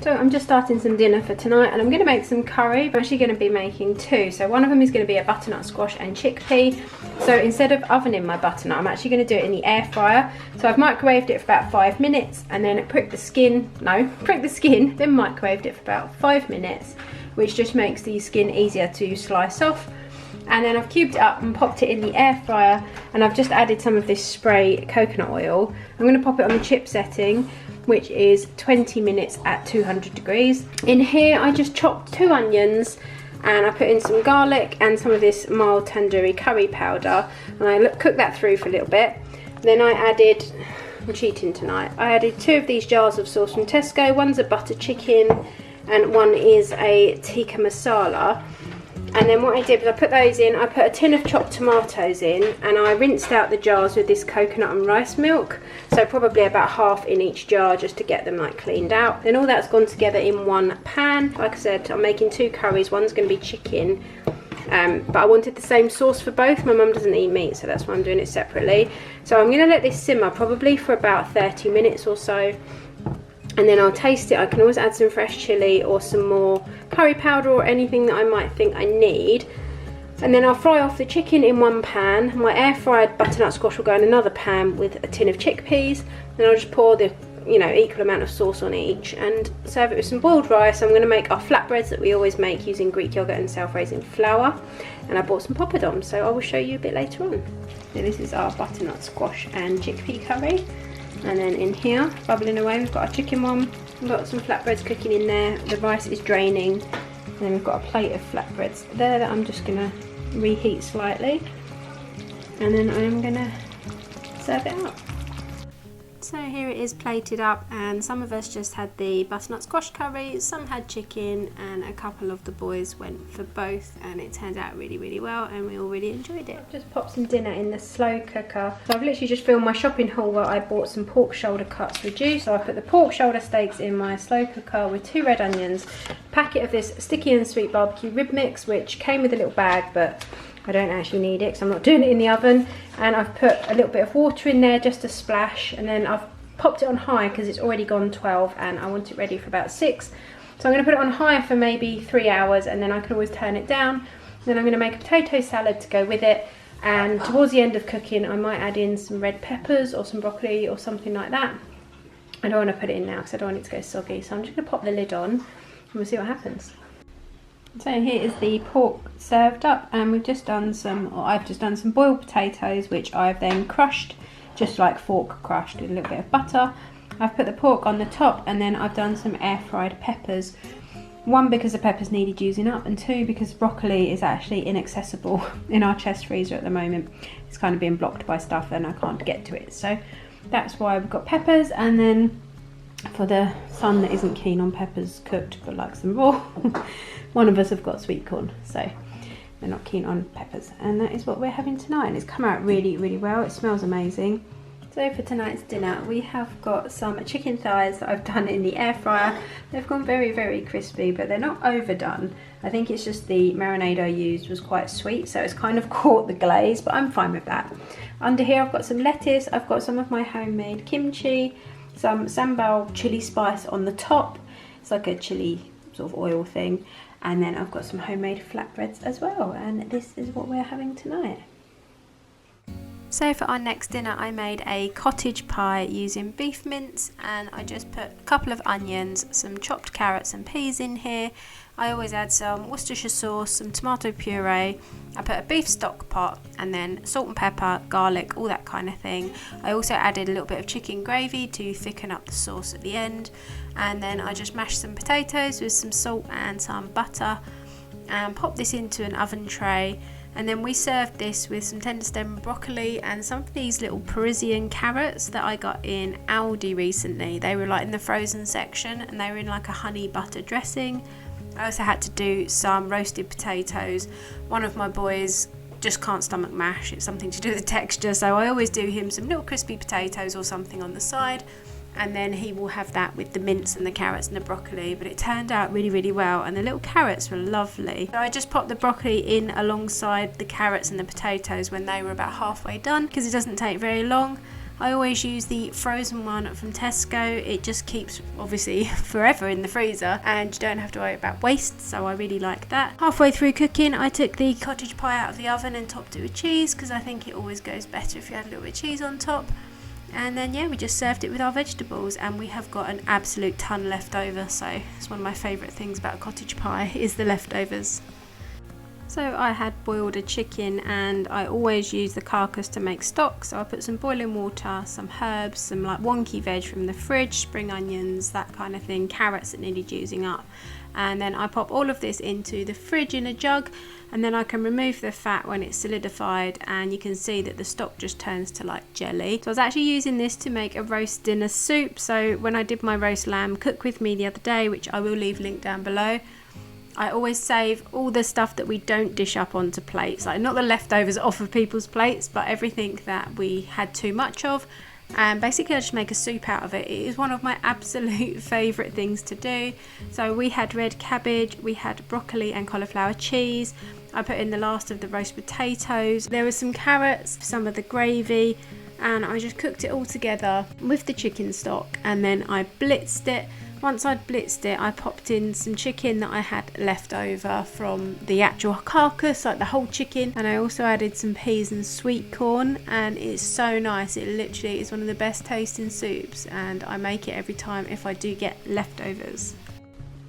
So I'm just starting some dinner for tonight, and I'm going to make some curry. I'm actually going to be making two. So one of them is going to be a butternut squash and chickpea. So instead of ovening my butternut, I'm actually going to do it in the air fryer. So I've microwaved it for about 5 minutes, and then pricked the skin, then microwaved it for about 5 minutes, which just makes the skin easier to slice off. And then I've cubed it up and popped it in the air fryer, and I've just added some of this spray coconut oil. I'm going to pop it on the chip setting, which is 20 minutes at 200 degrees. In here I just chopped 2 onions, and I put in some garlic and some of this mild tandoori curry powder, and I cooked that through for a little bit. Then I added, I'm cheating tonight, I added 2 of these jars of sauce from Tesco. One's a butter chicken and one is a tikka masala. And then what I did was I put those in, I put a tin of chopped tomatoes in, and I rinsed out the jars with this coconut and rice milk. So probably about half in each jar, just to get them like cleaned out. Then all that's gone together in one pan. Like I said, I'm making 2 curries, one's going to be chicken. But I wanted the same sauce for both. My mum doesn't eat meat, so that's why I'm doing it separately. So I'm going to let this simmer probably for about 30 minutes or so. And then I'll taste it. I can always add some fresh chilli or some more curry powder or anything that I might think I need. And then I'll fry off the chicken in one pan. My air fried butternut squash will go in another pan with a tin of chickpeas. Then I'll just pour the equal amount of sauce on each and serve it with some boiled rice. I'm going to make our flatbreads that we always make using Greek yogurt and self-raising flour. And I bought some poppadoms, so I will show you a bit later on. So this is our butternut squash and chickpea curry. And then in here, bubbling away, we've got our chicken one. We've got some flatbreads cooking in there. The rice is draining. And then we've got a plate of flatbreads there that I'm just going to reheat slightly. And then I'm going to serve it up. So here it is plated up, and some of us just had the butternut squash curry, some had chicken, and a couple of the boys went for both, and it turned out really, really well, and we all really enjoyed it. Just popped some dinner in the slow cooker. So I've literally just filmed my shopping haul where I bought some pork shoulder cuts reduced. So I put the pork shoulder steaks in my slow cooker with 2 red onions, a packet of this sticky and sweet barbecue rib mix, which came with a little bag, but I don't actually need it because I'm not doing it in the oven. And I've put a little bit of water in there, just a splash, and then I've popped it on high because it's already gone 12 and I want it ready for about 6. So I'm going to put it on high for maybe 3 hours, and then I can always turn it down. Then I'm going to make a potato salad to go with it, and towards the end of cooking I might add in some red peppers or some broccoli or something like that. I don't want to put it in now because I don't want it to go soggy, so I'm just going to pop the lid on and we'll see what happens. So here is the pork served up, and we've just done I've just done some boiled potatoes, which I've then crushed, just like fork crushed, with a little bit of butter. I've put the pork on the top, and then I've done some air fried peppers. 1, because the peppers needed using up, and 2, because broccoli is actually inaccessible in our chest freezer at the moment. It's kind of being blocked by stuff and I can't get to it. So that's why we've got peppers. And then for the son that isn't keen on peppers cooked but likes them raw, one of us have got sweet corn, so they're not keen on peppers. And that is what we're having tonight, and it's come out really, really well. It smells amazing. So for tonight's dinner we have got some chicken thighs that I've done in the air fryer. They've gone very, very crispy, but they're not overdone. I think it's just the marinade I used was quite sweet, so it's kind of caught the glaze, but I'm fine with that. Under here I've got some lettuce, I've got some of my homemade kimchi, some sambal chili spice on the top. It's like a chili sort of oil thing. And then I've got some homemade flatbreads as well, and this is what we're having tonight. So for our next dinner I made a cottage pie using beef mince, and I just put a couple of onions, some chopped carrots and peas in here. I always add some Worcestershire sauce, some tomato puree. I put a beef stock pot, and then salt and pepper, garlic, all that kind of thing. I also added a little bit of chicken gravy to thicken up the sauce at the end. And then I just mashed some potatoes with some salt and some butter and popped this into an oven tray. And then we served this with some tender stem broccoli and some of these little Parisian carrots that I got in Aldi recently. They were like in the frozen section, and they were in like a honey butter dressing. I also had to do some roasted potatoes. One of my boys just can't stomach mash, it's something to do with the texture, so I always do him some little crispy potatoes or something on the side, and then he will have that with the mince and the carrots and the broccoli. But it turned out really, really well, and the little carrots were lovely. So I just popped the broccoli in alongside the carrots and the potatoes when they were about halfway done, because it doesn't take very long. I always use the frozen one from Tesco. It just keeps obviously forever in the freezer and you don't have to worry about waste, so I really like that. Halfway through cooking, I took the cottage pie out of the oven and topped it with cheese because I think it always goes better if you add a little bit of cheese on top. And then yeah, we just served it with our vegetables, and we have got an absolute ton left over, so it's one of my favourite things about cottage pie is the leftovers. So I had boiled a chicken, and I always use the carcass to make stock, so I put some boiling water, some herbs, some like wonky veg from the fridge, spring onions, that kind of thing, carrots that needed using up, and then I pop all of this into the fridge in a jug, and then I can remove the fat when it's solidified, and you can see that the stock just turns to like jelly. So I was actually using this to make a roast dinner soup. So when I did my roast lamb cook with me the other day, which I will leave linked down below, I always save all the stuff that we don't dish up onto plates, like not the leftovers off of people's plates, but everything that we had too much of, and basically I just make a soup out of it. It is one of my absolute favourite things to do. So we had red cabbage, we had broccoli and cauliflower cheese. I put in the last of the roast potatoes, there was some carrots, some of the gravy, and I just cooked it all together with the chicken stock, and then I blitzed it. Once I'd blitzed it, I popped in some chicken that I had left over from the actual carcass, like the whole chicken, and I also added some peas and sweet corn, and it's so nice. It literally is one of the best tasting soups, and I make it every time if I do get leftovers.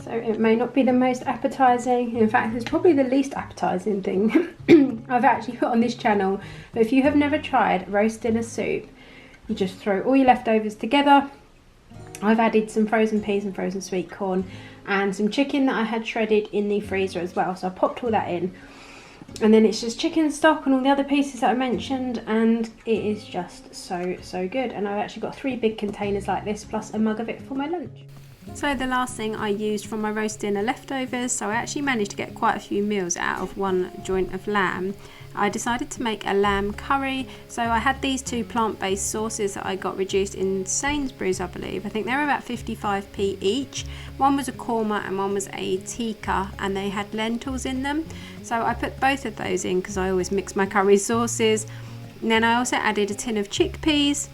So it may not be the most appetizing, in fact it's probably the least appetizing thing I've actually put on this channel, but if you have never tried roast dinner soup, you just throw all your leftovers together. I've added some frozen peas and frozen sweet corn and some chicken that I had shredded in the freezer as well, so I popped all that in, and then it's just chicken stock and all the other pieces that I mentioned, and it is just so good. And I've actually got 3 big containers like this plus a mug of it for my lunch. So the last thing I used from my roast dinner leftovers, so I actually managed to get quite a few meals out of one joint of lamb. I decided to make a lamb curry. So I had these 2 plant-based sauces that I got reduced in Sainsbury's, I believe. I think they were about 55p each. One was a korma and one was a tikka, and they had lentils in them. So I put both of those in because I always mix my curry sauces. And then I also added a tin of chickpeas,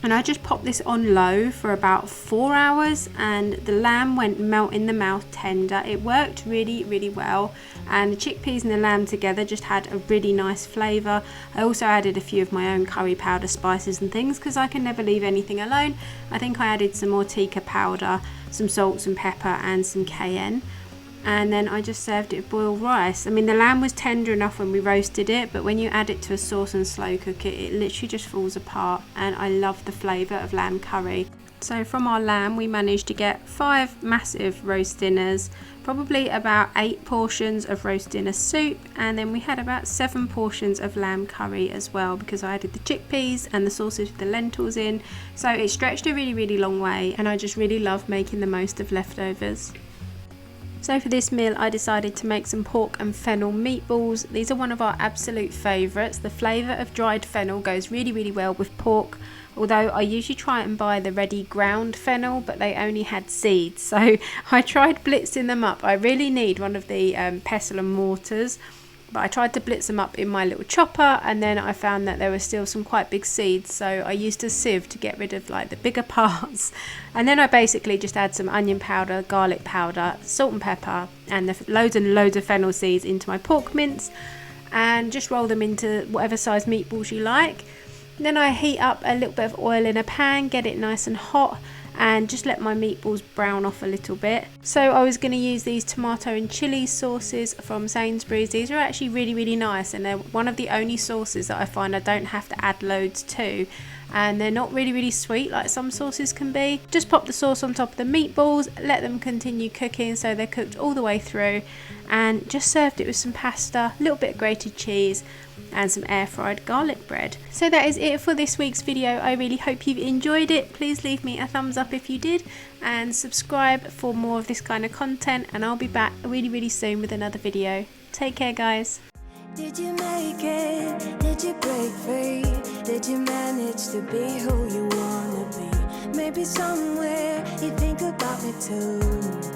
and I just popped this on low for about 4 hours, and the lamb went melt in the mouth tender. It worked really well, and the chickpeas and the lamb together just had a really nice flavour. I also added a few of my own curry powder, spices and things, because I can never leave anything alone. I think I added some more tikka powder, some salt, some pepper and some cayenne. And then I just served it with boiled rice. I mean, the lamb was tender enough when we roasted it, but when you add it to a sauce and slow cook it, it literally just falls apart, and I love the flavour of lamb curry. So from our lamb we managed to get 5 massive roast dinners, probably about 8 portions of roast dinner soup, and then we had about 7 portions of lamb curry as well, because I added the chickpeas and the sauces with the lentils in, so it stretched a really long way, and I just really love making the most of leftovers. So for this meal I decided to make some pork and fennel meatballs. These are one of our absolute favourites. The flavour of dried fennel goes really well with pork, although I usually try and buy the ready ground fennel, but they only had seeds, so I tried blitzing them up. I really need one of the pestle and mortars, but I tried to blitz them up in my little chopper, and then I found that there were still some quite big seeds, so I used a sieve to get rid of like the bigger parts, and then I basically just add some onion powder, garlic powder, salt and pepper, and loads and loads of fennel seeds into my pork mince, and just roll them into whatever size meatballs you like. Then I heat up a little bit of oil in a pan, get it nice and hot, and just let my meatballs brown off a little bit. So I was going to use these tomato and chilli sauces from Sainsbury's. These are actually really nice, and they're one of the only sauces that I find I don't have to add loads to, and they're not really sweet like some sauces can be. Just pop the sauce on top of the meatballs, let them continue cooking so they're cooked all the way through, and just served it with some pasta, a little bit of grated cheese and some air fried garlic bread. So that is it for this week's video. I really hope you've enjoyed it. Please leave me a thumbs up if you did, and subscribe for more of this kind of content, and I'll be back really soon with another video. Take care guys. Did you make it? Did you break free? Did you manage to be who you wanna be? Maybe somewhere you think about me too.